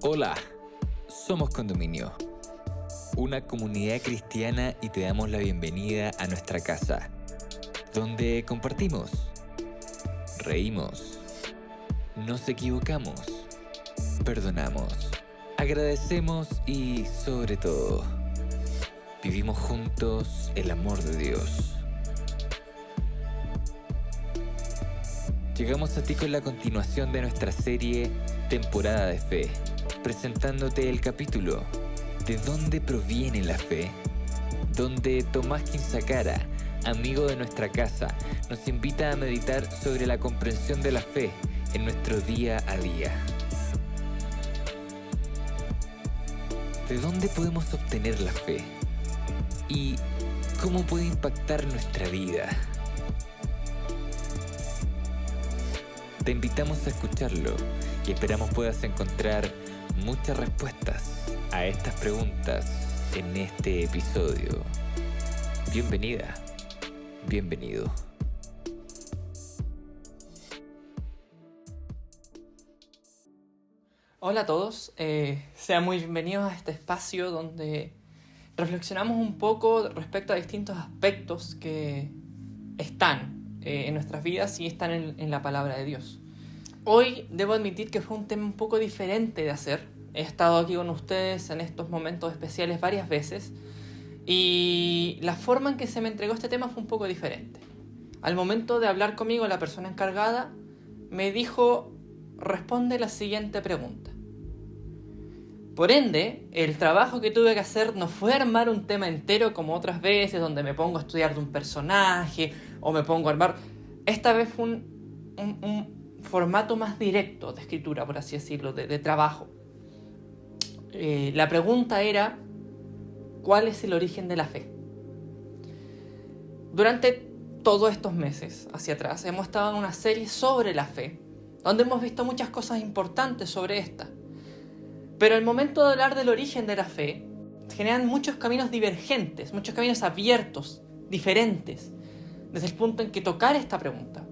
Hola, somos Condominio, una comunidad cristiana y te damos la bienvenida a nuestra casa, donde compartimos, reímos, nos equivocamos, perdonamos, agradecemos y, sobre todo, vivimos juntos el amor de Dios. Llegamos a ti con la continuación de nuestra serie Temporada de Fe, presentándote el capítulo ¿De dónde proviene la fe?, donde Tomás Quinzacara, amigo de nuestra casa, nos invita a meditar sobre la comprensión de la fe en nuestro día a día. ¿De dónde podemos obtener la fe? ¿Y cómo puede impactar nuestra vida? Te invitamos a escucharlo y esperamos puedas encontrar muchas respuestas a estas preguntas en este episodio. Bienvenida, bienvenido. Hola a todos, sean muy bienvenidos a este espacio donde reflexionamos un poco respecto a distintos aspectos que están en nuestras vidas y están en la palabra de Dios. Hoy debo admitir que fue un tema un poco diferente de hacer. He estado aquí con ustedes en estos momentos especiales varias veces y la forma en que se me entregó este tema fue un poco diferente. Al momento de hablar conmigo, la persona encargada me dijo: responde la siguiente pregunta. Por ende, el trabajo que tuve que hacer no fue armar un tema entero como otras veces, donde me pongo a estudiar de un personaje o me pongo a armar. Esta vez fue un formato más directo de escritura, por así decirlo, de trabajo. La pregunta era: ¿cuál es el origen de la fe? Durante todos estos meses hacia atrás hemos estado en una serie sobre la fe, donde hemos visto muchas cosas importantes sobre esta. Pero al momento de hablar del origen de la fe, se generan muchos caminos divergentes, muchos caminos abiertos, diferentes, desde el punto en que tocar esta pregunta.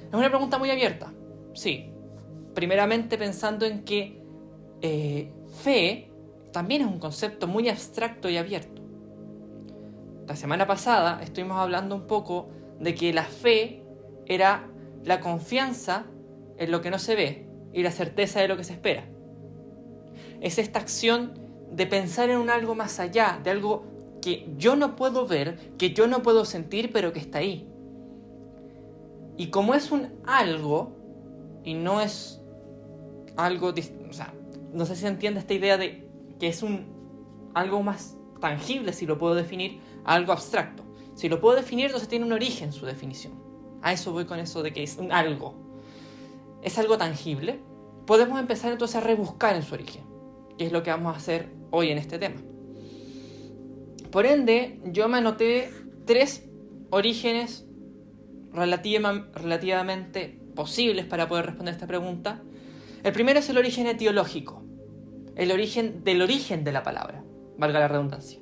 Es una pregunta muy abierta, sí. Primeramente pensando en que fe también es un concepto muy abstracto y abierto. La semana pasada estuvimos hablando un poco de que la fe era la confianza en lo que no se ve y la certeza de lo que se espera. Es esta acción de pensar en un algo más allá, de algo que yo no puedo ver, que yo no puedo sentir, pero que está ahí. Y como es un algo, y no es algo, no sé si se entiende esta idea de que es algo más tangible, si lo puedo definir, a algo abstracto. Si lo puedo definir, entonces tiene un origen su definición. A eso voy con eso de que es un algo. Es algo tangible. Podemos empezar entonces a rebuscar en su origen, que es lo que vamos a hacer hoy en este tema. Por ende, yo me anoté 3 orígenes relativamente posibles para poder responder esta pregunta. El primero es el origen etiológico, el origen de la palabra, valga la redundancia.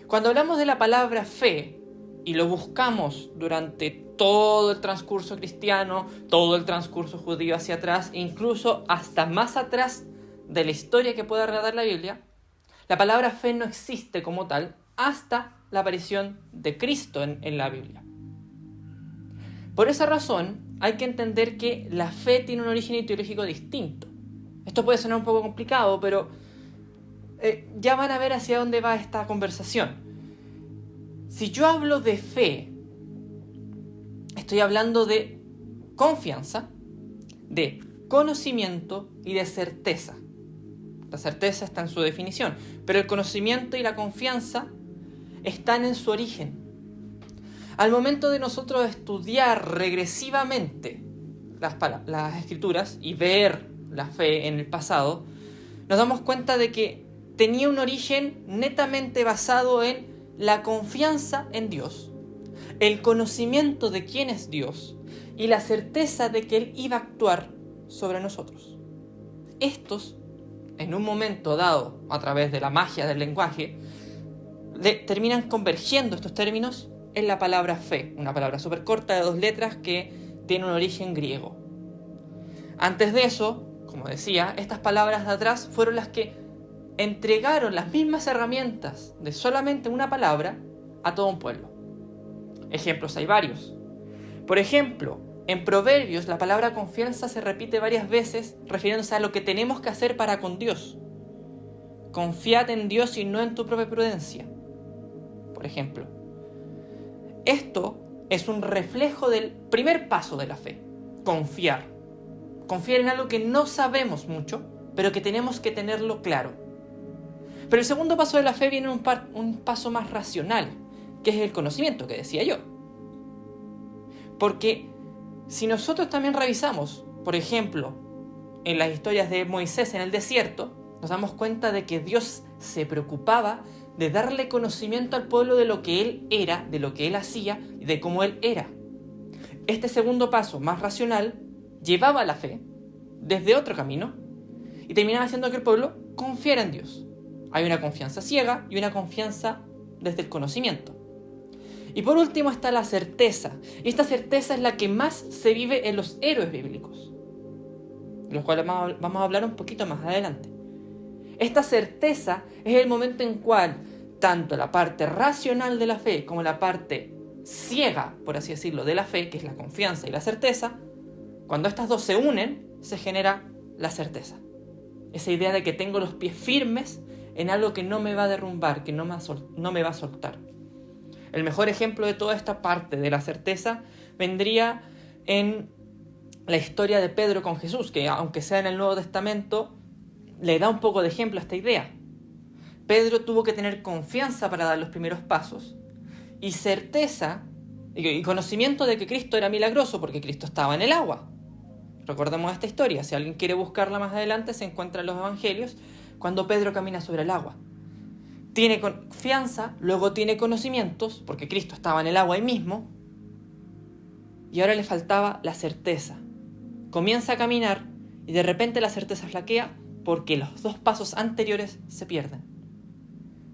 Cuando hablamos de la palabra fe y lo buscamos durante todo el transcurso cristiano, todo el transcurso judío hacia atrás, incluso hasta más atrás de la historia que pueda relatar la Biblia, la palabra fe no existe como tal hasta la aparición de Cristo en la Biblia. Por esa razón, hay que entender que la fe tiene un origen etiológico distinto. Esto puede sonar un poco complicado, pero ya van a ver hacia dónde va esta conversación. Si yo hablo de fe, estoy hablando de confianza, de conocimiento y de certeza. La certeza está en su definición, pero el conocimiento y la confianza están en su origen. Al momento de nosotros estudiar regresivamente las escrituras y ver la fe en el pasado, nos damos cuenta de que tenía un origen netamente basado en la confianza en Dios, el conocimiento de quién es Dios y la certeza de que Él iba a actuar sobre nosotros. Estos, en un momento dado, a través de la magia del lenguaje, terminan convergiendo estos términos en la palabra fe, una palabra súper corta de 2 letras que tiene un origen griego. Antes de eso, como decía, estas palabras de atrás fueron las que entregaron las mismas herramientas de solamente una palabra a todo un pueblo. Ejemplos hay varios. Por ejemplo, en Proverbios la palabra confianza se repite varias veces refiriéndose a lo que tenemos que hacer para con Dios. Confiad en Dios y no en tu propia prudencia. Por ejemplo, esto es un reflejo del primer paso de la fe, confiar. Confiar en algo que no sabemos mucho, pero que tenemos que tenerlo claro. Pero el segundo paso de la fe viene un paso más racional, que es el conocimiento que decía yo. Porque si nosotros también revisamos, por ejemplo, en las historias de Moisés en el desierto, nos damos cuenta de que Dios se preocupaba de darle conocimiento al pueblo de lo que Él era, de lo que Él hacía y de cómo Él era. Este segundo paso, más racional, llevaba a la fe desde otro camino y terminaba haciendo que el pueblo confiara en Dios. Hay una confianza ciega y una confianza desde el conocimiento. Y por último está la certeza. Y esta certeza es la que más se vive en los héroes bíblicos, de los cuales vamos a hablar un poquito más adelante. Esta certeza es el momento en cual tanto la parte racional de la fe como la parte ciega, por así decirlo, de la fe, que es la confianza y la certeza, cuando estas dos se unen, se genera la certeza. Esa idea de que tengo los pies firmes en algo que no me va a derrumbar, que no me va a soltar. El mejor ejemplo de toda esta parte de la certeza vendría en la historia de Pedro con Jesús, que aunque sea en el Nuevo Testamento, le da un poco de ejemplo a esta idea. Pedro tuvo que tener confianza para dar los primeros pasos y certeza y conocimiento de que Cristo era milagroso porque Cristo estaba en el agua. Recordemos esta historia, si alguien quiere buscarla más adelante se encuentra en los evangelios cuando Pedro camina sobre el agua. Tiene confianza, luego tiene conocimientos porque Cristo estaba en el agua ahí mismo y ahora le faltaba la certeza. Comienza a caminar y de repente la certeza flaquea porque los dos pasos anteriores se pierden.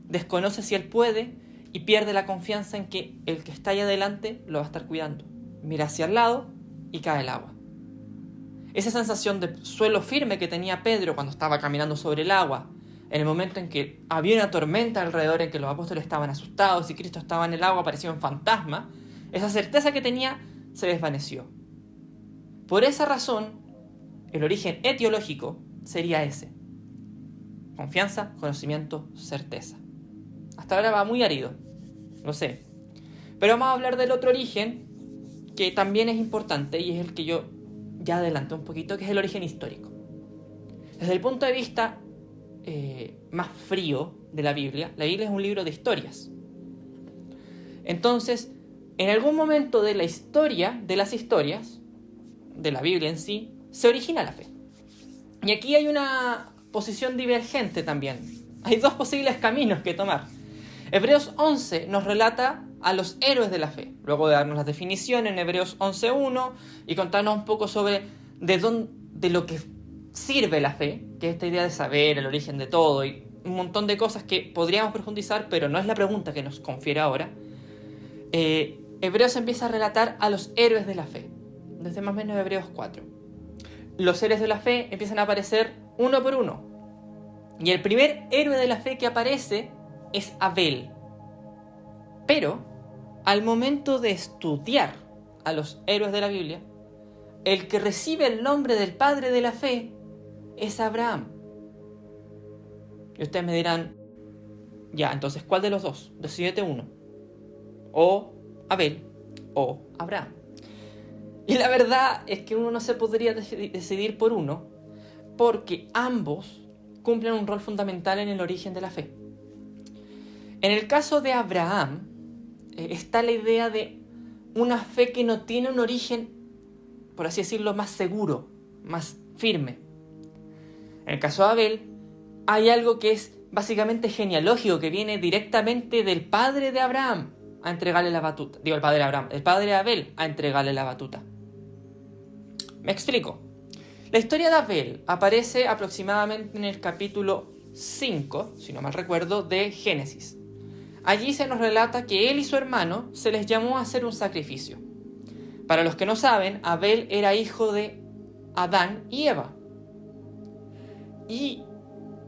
Desconoce si él puede y pierde la confianza en que el que está ahí adelante lo va a estar cuidando. Mira hacia el lado y cae el agua. Esa sensación de suelo firme que tenía Pedro cuando estaba caminando sobre el agua, en el momento en que había una tormenta alrededor, en que los apóstoles estaban asustados y Cristo estaba en el agua, parecía un fantasma, esa certeza que tenía se desvaneció. Por esa razón, el origen etiológico sería ese. Confianza, conocimiento, certeza. Hasta ahora va muy árido, lo sé. Pero vamos a hablar del otro origen, que también es importante y es el que yo ya adelanté un poquito, que es el origen histórico. Desde el punto de vista más frío de la Biblia es un libro de historias. Entonces, en algún momento de la historia, de las historias, de la Biblia en sí, se origina la fe. Y aquí hay una posición divergente también. Hay dos posibles caminos que tomar. Hebreos 11 nos relata a los héroes de la fe, luego de darnos la definición en Hebreos 11.1 y contarnos un poco sobre de lo que sirve la fe, que es esta idea de saber el origen de todo y un montón de cosas que podríamos profundizar, pero no es la pregunta que nos confiere ahora. Hebreos empieza a relatar a los héroes de la fe, desde más o menos Hebreos 4. Los héroes de la fe empiezan a aparecer uno por uno. Y el primer héroe de la fe que aparece es Abel. Pero, al momento de estudiar a los héroes de la Biblia, el que recibe el nombre del padre de la fe es Abraham. Y ustedes me dirán, ya, entonces, ¿cuál de los dos? Decídete uno. O Abel o Abraham. Y la verdad es que uno no se podría decidir por uno, porque ambos cumplen un rol fundamental en el origen de la fe. En el caso de Abraham, está la idea de una fe que no tiene un origen, por así decirlo, más seguro, más firme. En el caso de Abel, hay algo que es básicamente genealógico, que viene directamente del padre de Abraham a entregarle la batuta. Digo, el padre de Abraham, el padre de Abel a entregarle la batuta. Me explico. La historia de Abel aparece aproximadamente en el capítulo 5, si no mal recuerdo, de Génesis. Allí se nos relata que él y su hermano se les llamó a hacer un sacrificio. Para los que no saben, Abel era hijo de Adán y Eva. Y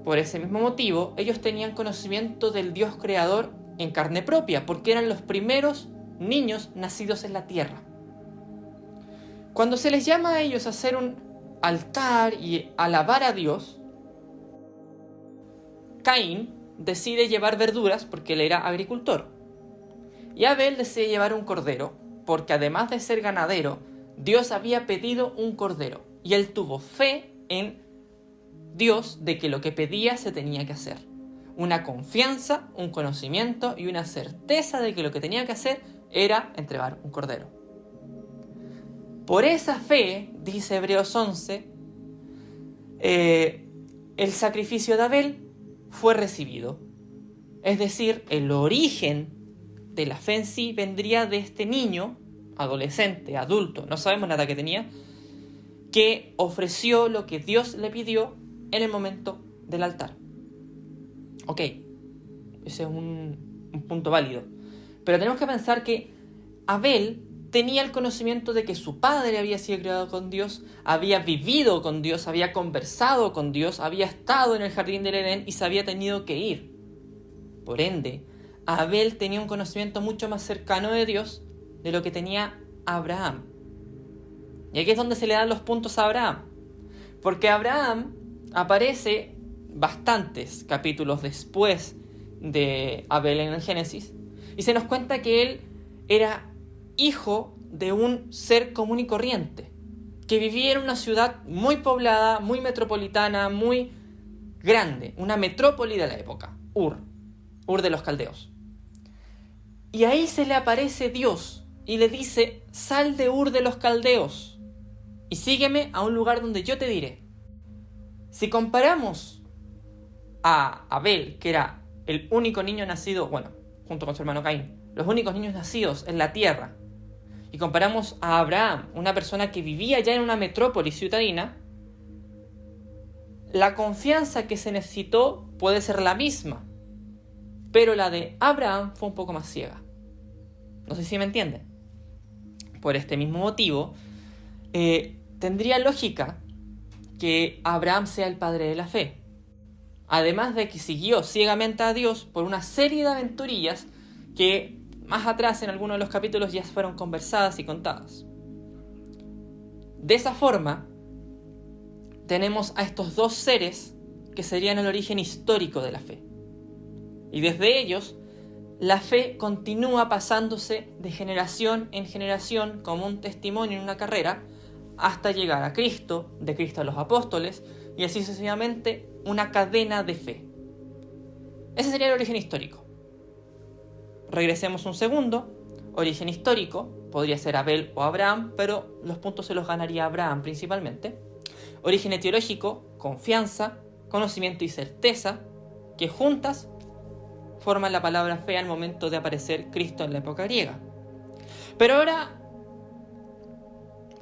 por ese mismo motivo, ellos tenían conocimiento del Dios creador en carne propia, porque eran los primeros niños nacidos en la tierra. Cuando se les llama a ellos a hacer un altar y alabar a Dios, Caín decide llevar verduras porque él era agricultor. Y Abel decide llevar un cordero, porque además de ser ganadero, Dios había pedido un cordero. Y él tuvo fe en Dios de que lo que pedía se tenía que hacer. Una confianza, un conocimiento y una certeza de que lo que tenía que hacer era entregar un cordero. Por esa fe, dice Hebreos 11, el sacrificio de Abel fue recibido. Es decir, el origen de la fe en sí vendría de este niño, adolescente, adulto, no sabemos la edad que tenía, que ofreció lo que Dios le pidió en el momento del altar. Ok, ese es un punto válido. Pero tenemos que pensar que Abel tenía el conocimiento de que su padre había sido criado con Dios, había vivido con Dios, había conversado con Dios, había estado en el jardín del Edén y se había tenido que ir. Por ende, Abel tenía un conocimiento mucho más cercano de Dios de lo que tenía Abraham. Y aquí es donde se le dan los puntos a Abraham. Porque Abraham aparece bastantes capítulos después de Abel en el Génesis y se nos cuenta que él era hijo de un ser común y corriente que vivía en una ciudad muy poblada, muy metropolitana, muy grande, una metrópoli de la época, Ur de los caldeos. Y ahí se le aparece Dios y le dice: sal de Ur de los caldeos y sígueme a un lugar donde yo te diré. Si comparamos a Abel, que era el único niño nacido, bueno, junto con su hermano Caín, los únicos niños nacidos en la tierra, y comparamos a Abraham, una persona que vivía ya en una metrópoli ciudadina, la confianza que se necesitó puede ser la misma, pero la de Abraham fue un poco más ciega. No sé si me entienden. Por este mismo motivo, tendría lógica que Abraham sea el padre de la fe. Además de que siguió ciegamente a Dios por una serie de aventurillas que más atrás en algunos de los capítulos ya fueron conversadas y contadas. De esa forma, tenemos a estos dos seres que serían el origen histórico de la fe. Y desde ellos, la fe continúa pasándose de generación en generación como un testimonio en una carrera hasta llegar a Cristo, de Cristo a los apóstoles y así sucesivamente una cadena de fe. Ese sería el origen histórico. Regresemos un segundo. Origen histórico podría ser Abel o Abraham, pero los puntos se los ganaría Abraham principalmente. Origen etiológico, confianza, conocimiento y certeza, que juntas forman la palabra fe al momento de aparecer Cristo en la época griega. Pero ahora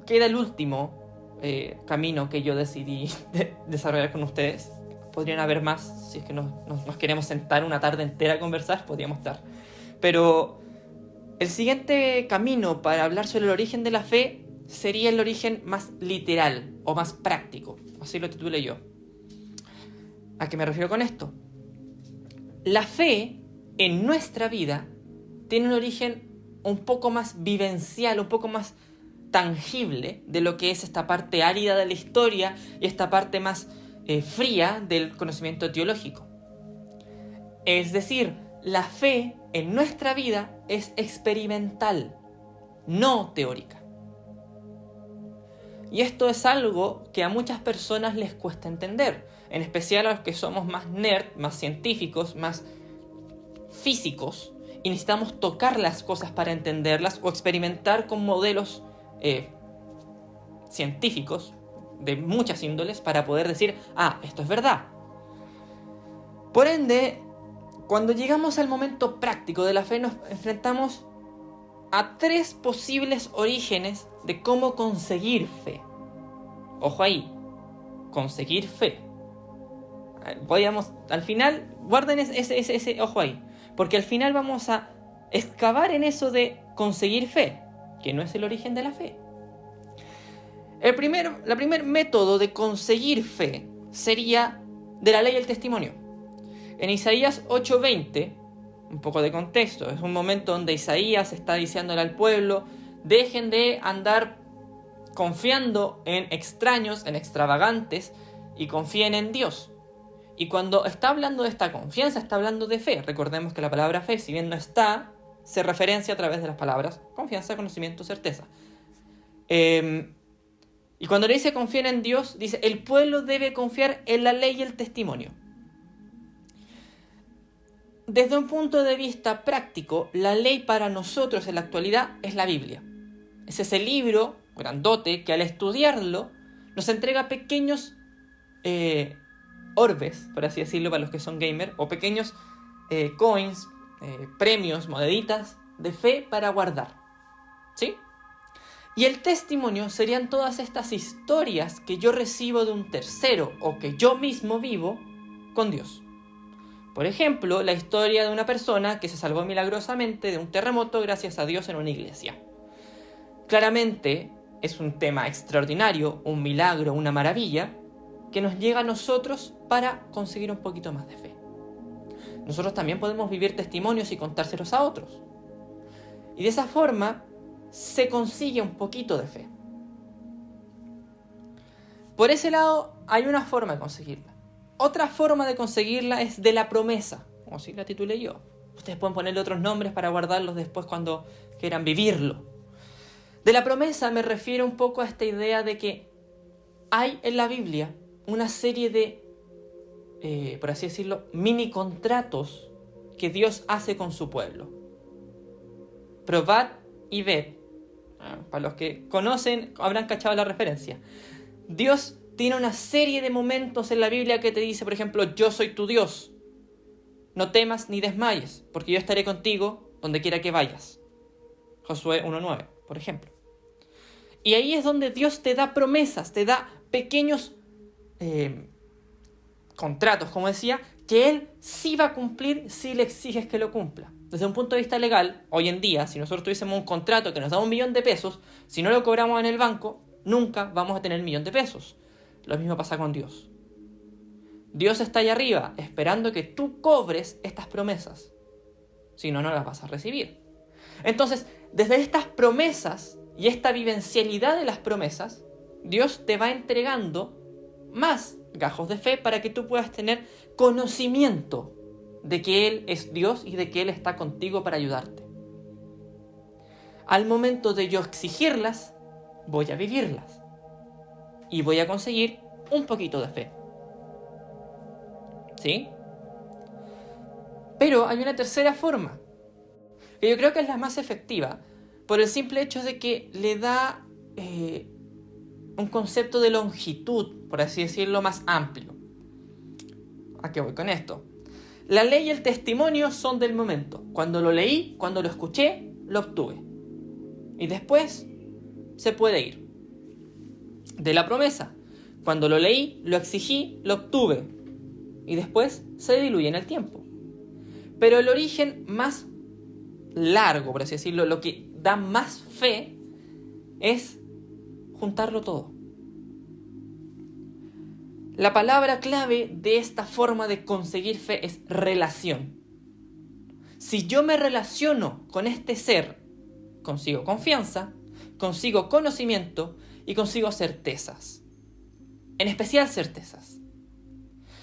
queda el último camino que yo decidí desarrollar con ustedes. Podrían haber más, si es que nos queremos sentar una tarde entera a conversar, podríamos estar. Pero el siguiente camino para hablar sobre el origen de la fe sería el origen más literal o más práctico. Así lo titulé yo. ¿A qué me refiero con esto? La fe en nuestra vida tiene un origen un poco más vivencial, un poco más tangible de lo que es esta parte árida de la historia y esta parte más fría del conocimiento teológico. Es decir, la fe en nuestra vida es experimental, no teórica. Y esto es algo que a muchas personas les cuesta entender, en especial a los que somos más nerd, más científicos, más físicos, y necesitamos tocar las cosas para entenderlas o experimentar con modelos científicos de muchas índoles para poder decir, esto es verdad. Por ende, cuando llegamos al momento práctico de la fe, nos enfrentamos a 3 posibles orígenes de cómo conseguir fe. Ojo ahí, conseguir fe. Al final, guarden ese ojo ahí, porque al final vamos a excavar en eso de conseguir fe, que no es el origen de la fe. El primer método de conseguir fe sería de la ley y el testimonio. En Isaías 8:20, un poco de contexto, es un momento donde Isaías está diciéndole al pueblo: dejen de andar confiando en extraños, en extravagantes, y confíen en Dios. Y cuando está hablando de esta confianza, está hablando de fe. Recordemos que la palabra fe, si bien no está, se referencia a través de las palabras confianza, conocimiento, certeza. Y cuando le dice confíen en Dios, dice el pueblo debe confiar en la ley y el testimonio. Desde un punto de vista práctico, la ley para nosotros en la actualidad es la Biblia. Es ese libro grandote que al estudiarlo nos entrega pequeños orbes, por así decirlo, para los que son gamers, o pequeños coins, premios, moneditas de fe para guardar. ¿Sí? Y el testimonio serían todas estas historias que yo recibo de un tercero o que yo mismo vivo con Dios. Por ejemplo, la historia de una persona que se salvó milagrosamente de un terremoto gracias a Dios en una iglesia. Claramente es un tema extraordinario, un milagro, una maravilla, que nos llega a nosotros para conseguir un poquito más de fe. Nosotros también podemos vivir testimonios y contárselos a otros. Y de esa forma se consigue un poquito de fe. Por ese lado hay una forma de conseguirla. Otra forma de conseguirla es de la promesa, como si la titulé yo. Ustedes pueden ponerle otros nombres para guardarlos después cuando quieran vivirlo. De la promesa me refiero un poco a esta idea de que hay en la Biblia una serie de, por así decirlo, mini contratos que Dios hace con su pueblo. Probad y ved. Para los que conocen, habrán cachado la referencia. Dios tiene una serie de momentos en la Biblia que te dice, por ejemplo, yo soy tu Dios. No temas ni desmayes, porque yo estaré contigo donde quiera que vayas. Josué 1:9, por ejemplo. Y ahí es donde Dios te da promesas, te da pequeños contratos, como decía, que Él sí va a cumplir si le exiges que lo cumpla. Desde un punto de vista legal, hoy en día, si nosotros tuviésemos un contrato que nos da $1.000.000, si no lo cobramos en el banco, nunca vamos a tener $1.000.000. Lo mismo pasa con Dios. Dios está allá arriba esperando que tú cobres estas promesas. Si no, no las vas a recibir. Entonces, desde estas promesas y esta vivencialidad de las promesas, Dios te va entregando más gajos de fe para que tú puedas tener conocimiento de que Él es Dios y de que Él está contigo para ayudarte. Al momento de yo exigirlas, voy a vivirlas. Y voy a conseguir un poquito de fe. ¿Sí? Pero hay una tercera forma, que yo creo que es la más efectiva, por el simple hecho de que le da un concepto de longitud, por así decirlo, más amplio. ¿A qué voy con esto? La ley y el testimonio son del momento. Cuando lo leí, cuando lo escuché, lo obtuve. Y después se puede ir. De la promesa, cuando lo leí, lo exigí, lo obtuve. Y después se diluye en el tiempo. Pero el origen más largo, por así decirlo, lo que da más fe, es juntarlo todo. La palabra clave de esta forma de conseguir fe es relación. Si yo me relaciono con este ser, consigo confianza, consigo conocimiento y consigo certezas. En especial certezas.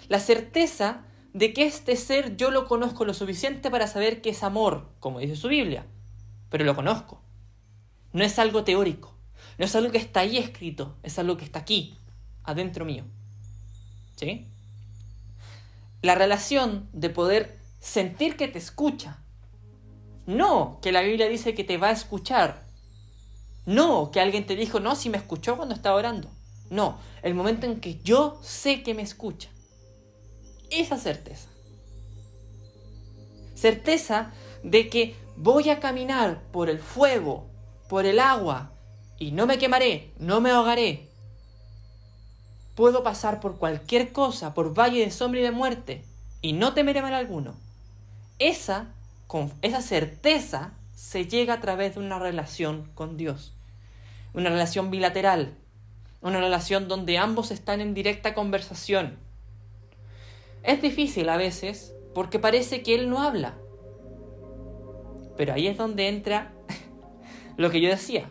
La certeza de que este ser yo lo conozco lo suficiente para saber que es amor, como dice su Biblia, pero lo conozco. No es algo teórico, no es algo que está ahí escrito, es algo que está aquí, adentro mío. ¿Sí? La relación de poder sentir que te escucha. No que la Biblia dice que te va a escuchar. No que alguien te dijo, no, si me escuchó cuando estaba orando. No, el momento en que yo sé que me escucha. Esa certeza. Certeza de que voy a caminar por el fuego, por el agua, y no me quemaré, no me ahogaré. Puedo pasar por cualquier cosa, por valle de sombra y de muerte, y no temeré mal alguno. Esa certeza se llega a través de una relación con Dios. Una relación bilateral. Una relación donde ambos están en directa conversación. Es difícil a veces porque parece que Él no habla. Pero ahí es donde entra lo que yo decía.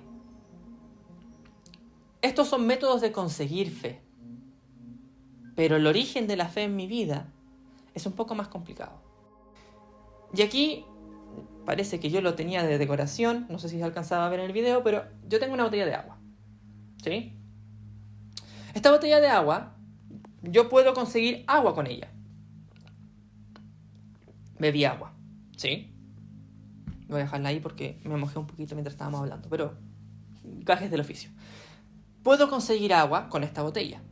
Estos son métodos de conseguir fe. Pero el origen de la fe en mi vida es un poco más complicado. Y aquí parece que yo lo tenía de decoración, no sé si se alcanzaba a ver en el video, pero yo tengo una botella de agua. ¿Sí? Esta botella de agua, yo puedo conseguir agua con ella. Bebí agua. ¿Sí? Voy a dejarla ahí porque me mojé un poquito mientras estábamos hablando, pero gajes del oficio. Puedo conseguir agua con esta botella.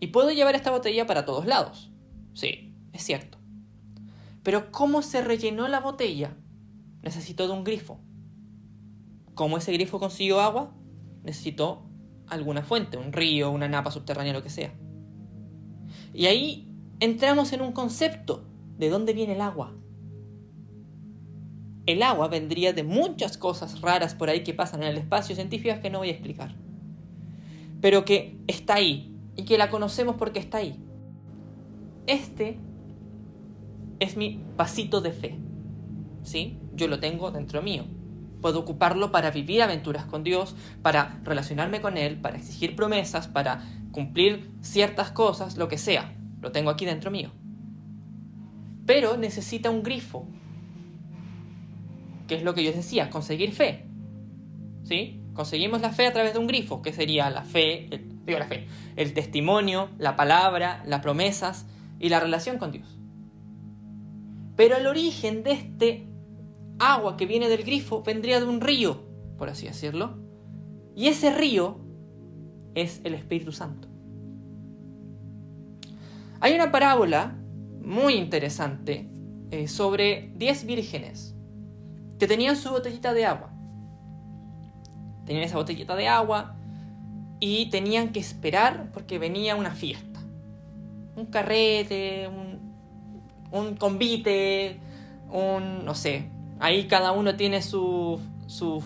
Y puedo llevar esta botella para todos lados. Sí, es cierto. Pero ¿cómo se rellenó la botella? Necesitó de un grifo. ¿Cómo ese grifo consiguió agua? Necesitó alguna fuente, un río, una napa subterránea, lo que sea. Y ahí entramos en un concepto de dónde viene el agua. El agua vendría de muchas cosas raras por ahí que pasan en el espacio, científicas que no voy a explicar. Pero que está ahí y que la conocemos porque está ahí. Este es mi vasito de fe. ¿Sí? Yo lo tengo dentro mío. Puedo ocuparlo para vivir aventuras con Dios, para relacionarme con Él, para exigir promesas, para cumplir ciertas cosas, lo que sea. Lo tengo aquí dentro mío. Pero necesita un grifo. Que es lo que yo decía, conseguir fe. ¿Sí? Conseguimos la fe a través de un grifo, que sería la fe, el testimonio, la palabra, las promesas y la relación con Dios. Pero el origen de este agua que viene del grifo vendría de un río, por así decirlo. Y ese río es el Espíritu Santo. Hay una parábola muy interesante sobre 10 vírgenes que tenían su botellita de agua. Tenían esa botellita de agua y tenían que esperar porque venía una fiesta. Un carrete, un convite, no sé. Ahí cada uno tiene su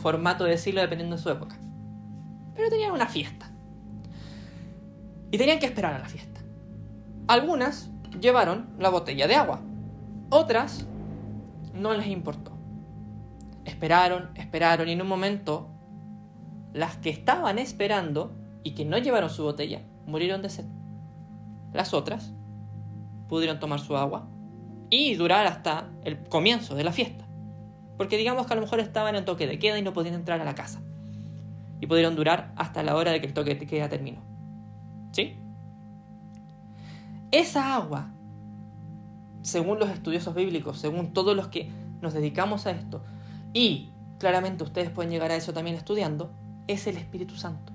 formato de decirlo dependiendo de su época. Pero tenían una fiesta. Y tenían que esperar a la fiesta. Algunas llevaron la botella de agua. Otras no les importó. Esperaron y en un momento las que estaban esperando y que no llevaron su botella murieron de sed. Las otras pudieron tomar su agua y durar hasta el comienzo de la fiesta. Porque digamos que a lo mejor estaban en toque de queda y no podían entrar a la casa. Y pudieron durar hasta la hora de que el toque de queda terminó. ¿Sí? Esa agua, según los estudiosos bíblicos, según todos los que nos dedicamos a esto, y claramente ustedes pueden llegar a eso también estudiando, es el Espíritu Santo.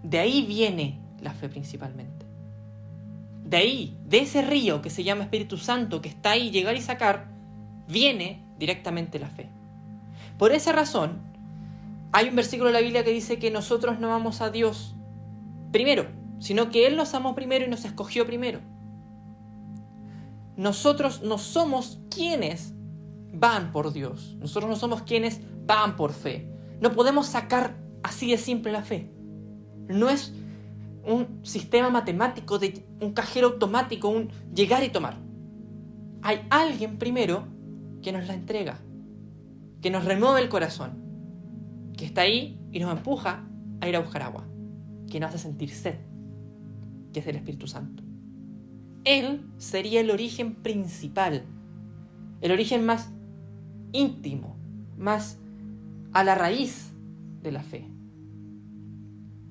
De ahí viene la fe principalmente. De ahí, de ese río que se llama Espíritu Santo, que está ahí, llegar y sacar, viene directamente la fe. Por esa razón, hay un versículo de la Biblia que dice que nosotros no amamos a Dios primero, sino que Él nos amó primero y nos escogió primero. Nosotros no somos quienes van por Dios. Nosotros no somos quienes van por fe. No podemos sacar así de simple la fe. No es un sistema matemático de un cajero automático, un llegar y tomar. Hay alguien primero que nos la entrega, que nos remueve el corazón, que está ahí y nos empuja a ir a buscar agua, que nos hace sentir sed, que es el Espíritu Santo. Él sería el origen principal, el origen más íntimo, más a la raíz de la fe.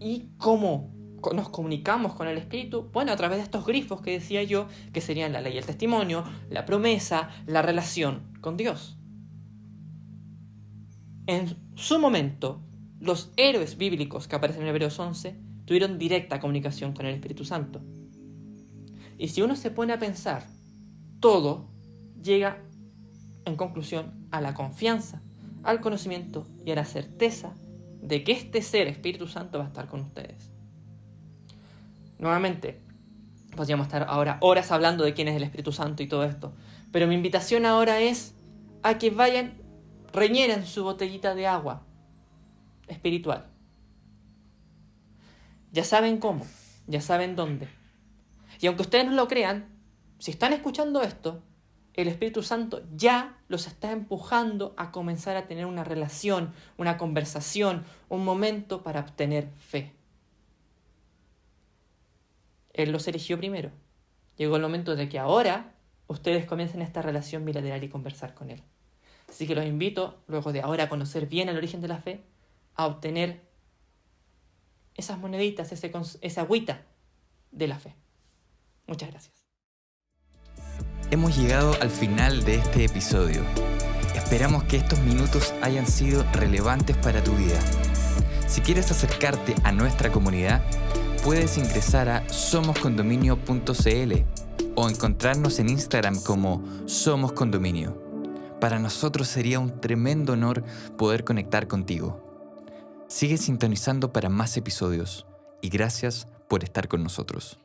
¿Y cómo nos comunicamos con el Espíritu? Bueno, a través de estos grifos que decía yo, que serían la ley y el testimonio, la promesa, la relación con Dios. En su momento, los héroes bíblicos que aparecen en Hebreos 11 tuvieron directa comunicación con el Espíritu Santo. Y si uno se pone a pensar, todo llega, en conclusión, a la confianza, al conocimiento y a la certeza de que este ser, Espíritu Santo, va a estar con ustedes. Nuevamente, podríamos estar ahora horas hablando de quién es el Espíritu Santo y todo esto, pero mi invitación ahora es a que vayan, rellenen su botellita de agua espiritual. Ya saben cómo, ya saben dónde. Y aunque ustedes no lo crean, si están escuchando esto, el Espíritu Santo ya los está empujando a comenzar a tener una relación, una conversación, un momento para obtener fe. Él los eligió primero. Llegó el momento de que ahora ustedes comiencen esta relación bilateral y conversar con Él. Así que los invito, luego de ahora conocer bien el origen de la fe, a obtener esas moneditas, esa agüita de la fe. Muchas gracias. Hemos llegado al final de este episodio. Esperamos que estos minutos hayan sido relevantes para tu vida. Si quieres acercarte a nuestra comunidad, puedes ingresar a somoscondominio.cl o encontrarnos en Instagram como Somos Condominio. Para nosotros sería un tremendo honor poder conectar contigo. Sigue sintonizando para más episodios y gracias por estar con nosotros.